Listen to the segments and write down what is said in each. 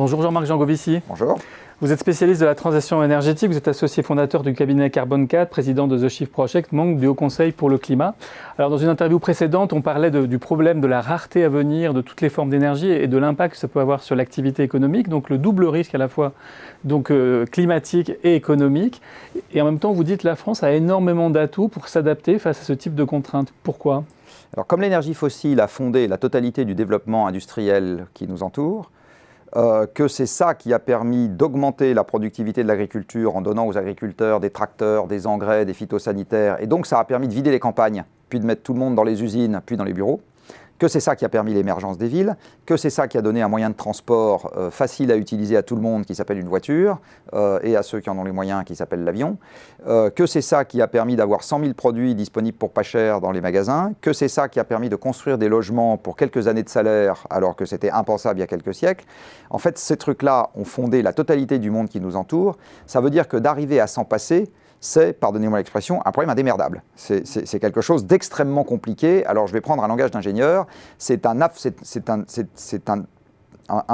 Bonjour Jean-Marc Jancovici. Bonjour. Vous êtes spécialiste de la transition énergétique, vous êtes associé fondateur du cabinet Carbone 4, président de The Shift Project, membre du Haut Conseil pour le climat. Alors dans une interview précédente, on parlait du problème de la rareté à venir de toutes les formes d'énergie et de l'impact que ça peut avoir sur l'activité économique, donc le double risque à la fois climatique et économique. Et en même temps, vous dites que la France a énormément d'atouts pour s'adapter face à ce type de contraintes. Pourquoi ? Alors comme l'énergie fossile a fondé la totalité du développement industriel qui nous entoure, que c'est ça qui a permis d'augmenter la productivité de l'agriculture en donnant aux agriculteurs des tracteurs, des engrais, des phytosanitaires, et donc ça a permis de vider les campagnes, puis de mettre tout le monde dans les usines, puis dans les bureaux, que c'est ça qui a permis l'émergence des villes, que c'est ça qui a donné un moyen de transport facile à utiliser à tout le monde qui s'appelle une voiture, et à ceux qui en ont les moyens qui s'appelle l'avion, que c'est ça qui a permis d'avoir 100 000 produits disponibles pour pas cher dans les magasins, que c'est ça qui a permis de construire des logements pour quelques années de salaire alors que c'était impensable il y a quelques siècles. En fait, ces trucs-là ont fondé la totalité du monde qui nous entoure. Ça veut dire que d'arriver à s'en passer, c'est, pardonnez-moi l'expression, un problème indémerdable. C'est quelque chose d'extrêmement compliqué. Alors je vais prendre un langage d'ingénieur. C'est un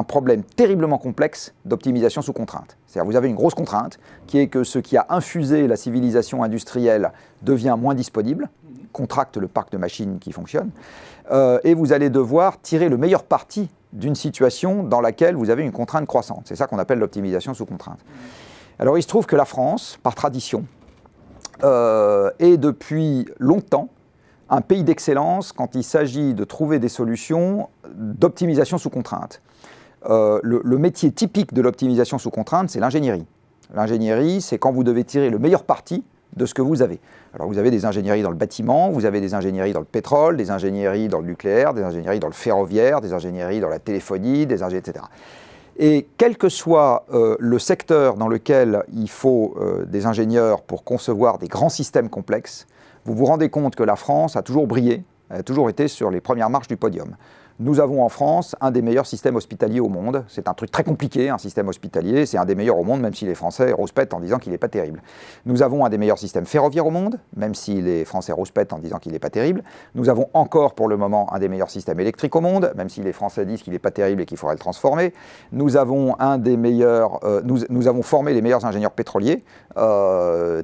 problème terriblement complexe d'optimisation sous contrainte. C'est-à-dire vous avez une grosse contrainte qui est que ce qui a infusé la civilisation industrielle devient moins disponible, contracte le parc de machines qui fonctionne, et vous allez devoir tirer le meilleur parti d'une situation dans laquelle vous avez une contrainte croissante. C'est ça qu'on appelle l'optimisation sous contrainte. Alors il se trouve que la France, par tradition, est depuis longtemps un pays d'excellence quand il s'agit de trouver des solutions d'optimisation sous contrainte. Le métier typique de l'optimisation sous contrainte, c'est l'ingénierie. L'ingénierie, c'est quand vous devez tirer le meilleur parti de ce que vous avez. Alors vous avez des ingénieries dans le bâtiment, vous avez des ingénieries dans le pétrole, des ingénieries dans le nucléaire, des ingénieries dans le ferroviaire, des ingénieries dans la téléphonie, etc. Et quel que soit le secteur dans lequel il faut des ingénieurs pour concevoir des grands systèmes complexes, vous vous rendez compte que la France a toujours brillé, a toujours été sur les premières marches du podium. Nous avons en France un des meilleurs systèmes hospitaliers au monde. C'est un truc très compliqué, un système hospitalier. C'est un des meilleurs au monde, même si les Français rouspètent en disant qu'il n'est pas terrible. Nous avons un des meilleurs systèmes ferroviaires au monde, même si les Français rouspètent en disant qu'il n'est pas terrible. Nous avons encore pour le moment un des meilleurs systèmes électriques au monde, même si les Français disent qu'il n'est pas terrible et qu'il faudrait le transformer. Nous avons un des meilleurs, nous avons formé les meilleurs ingénieurs pétroliers,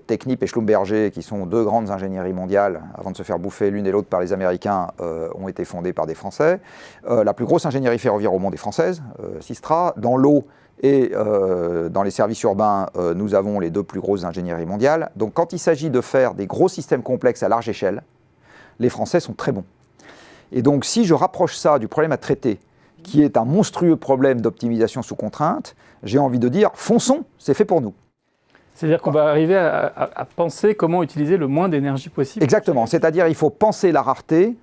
Technip et Schlumberger, qui sont deux grandes ingénieries mondiales, avant de se faire bouffer l'une et l'autre par les Américains, ont été fondées par des Français. La plus grosse ingénierie ferroviaire au monde est française, Systra. Dans l'eau et dans les services urbains, nous avons les deux plus grosses ingénieries mondiales. Donc quand il s'agit de faire des gros systèmes complexes à large échelle, les Français sont très bons. Et donc si je rapproche ça du problème à traiter, qui est un monstrueux problème d'optimisation sous contrainte, j'ai envie de dire, fonçons, c'est fait pour nous. C'est-à-dire qu'on va arriver à penser comment utiliser le moins d'énergie possible. Exactement, c'est-à-dire il faut penser la rareté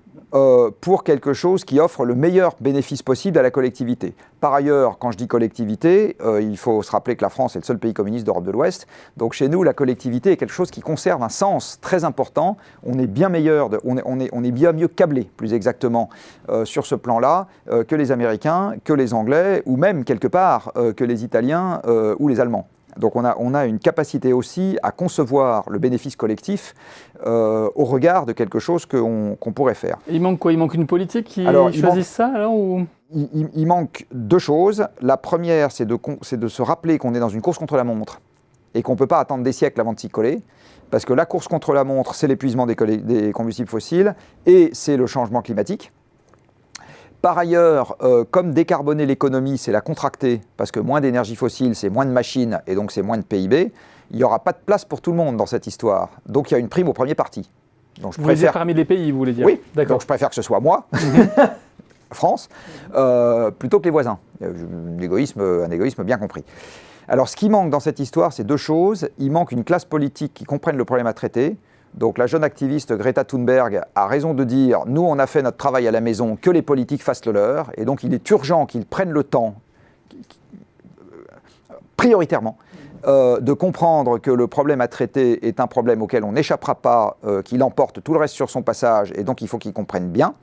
pour quelque chose qui offre le meilleur bénéfice possible à la collectivité. Par ailleurs, quand je dis collectivité, il faut se rappeler que la France est le seul pays communiste d'Europe de l'Ouest. Donc chez nous, la collectivité est quelque chose qui conserve un sens très important. On est bien meilleur, on est bien mieux câblé, plus exactement, sur ce plan-là, que les Américains, que les Anglais, ou même quelque part que les Italiens ou les Allemands. Donc on a une capacité aussi à concevoir le bénéfice collectif au regard de quelque chose qu'on pourrait faire. Il manque quoi ? Il manque une politique qui choisisse ça alors ou... il manque deux choses. La première, c'est de se rappeler qu'on est dans une course contre la montre et qu'on ne peut pas attendre des siècles avant de s'y coller. Parce que la course contre la montre, c'est l'épuisement des combustibles fossiles et c'est le changement climatique. Par ailleurs, comme décarboner l'économie, c'est la contracter, parce que moins d'énergie fossile, c'est moins de machines, et donc c'est moins de PIB, il n'y aura pas de place pour tout le monde dans cette histoire. Donc il y a une prime au premier parti. Donc, vous voulez dire parmi les pays, vous voulez dire ? Oui, donc je préfère que ce soit moi, France, plutôt que les voisins. Un égoïsme bien compris. Alors ce qui manque dans cette histoire, c'est deux choses. Il manque une classe politique qui comprenne le problème à traiter. Donc la jeune activiste Greta Thunberg a raison de dire « Nous, on a fait notre travail à la maison, que les politiques fassent le leur. » Et donc il est urgent qu'ils prennent le temps, prioritairement, de comprendre que le problème à traiter est un problème auquel on n'échappera pas, qu'il emporte tout le reste sur son passage, et donc il faut qu'ils comprennent bien.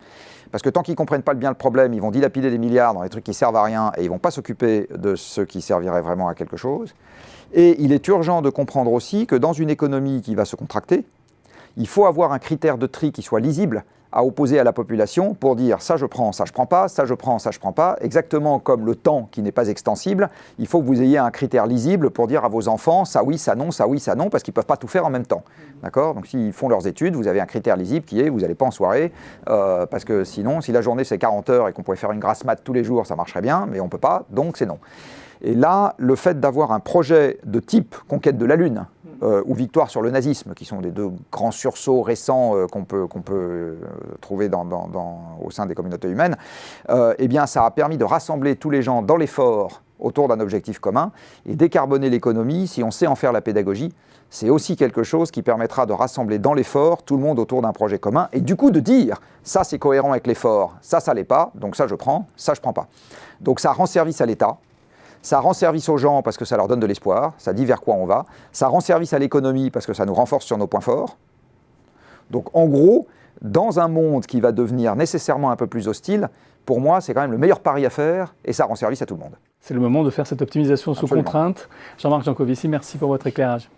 Parce que tant qu'ils ne comprennent pas bien le problème, ils vont dilapider des milliards dans des trucs qui ne servent à rien, et ils ne vont pas s'occuper de ce qui servirait vraiment à quelque chose. Et il est urgent de comprendre aussi que dans une économie qui va se contracter, il faut avoir un critère de tri qui soit lisible à opposer à la population pour dire ça je prends, ça je prends pas, ça je prends, ça je prends pas. Exactement comme le temps qui n'est pas extensible, il faut que vous ayez un critère lisible pour dire à vos enfants ça oui, ça non, ça oui, ça non, parce qu'ils ne peuvent pas tout faire en même temps. D'accord ? Donc s'ils font leurs études, vous avez un critère lisible qui est vous n'allez pas en soirée, parce que sinon, si la journée c'est 40 heures et qu'on pouvait faire une grasse mat tous les jours, ça marcherait bien, mais on ne peut pas, donc c'est non. Et là, le fait d'avoir un projet de type conquête de la Lune ou victoire sur le nazisme, qui sont les deux grands sursauts récents qu'on peut trouver au sein des communautés humaines, eh bien, ça a permis de rassembler tous les gens dans l'effort autour d'un objectif commun et décarboner l'économie, si on sait en faire la pédagogie, c'est aussi quelque chose qui permettra de rassembler dans l'effort tout le monde autour d'un projet commun et du coup de dire ça c'est cohérent avec l'effort, ça l'est pas, donc ça je prends, ça je prends pas. Donc ça rend service à l'État. Ça rend service aux gens parce que ça leur donne de l'espoir, ça dit vers quoi on va. Ça rend service à l'économie parce que ça nous renforce sur nos points forts. Donc en gros, dans un monde qui va devenir nécessairement un peu plus hostile, pour moi, c'est quand même le meilleur pari à faire et ça rend service à tout le monde. C'est le moment de faire cette optimisation sous contrainte. Jean-Marc Jancovici, merci pour votre éclairage.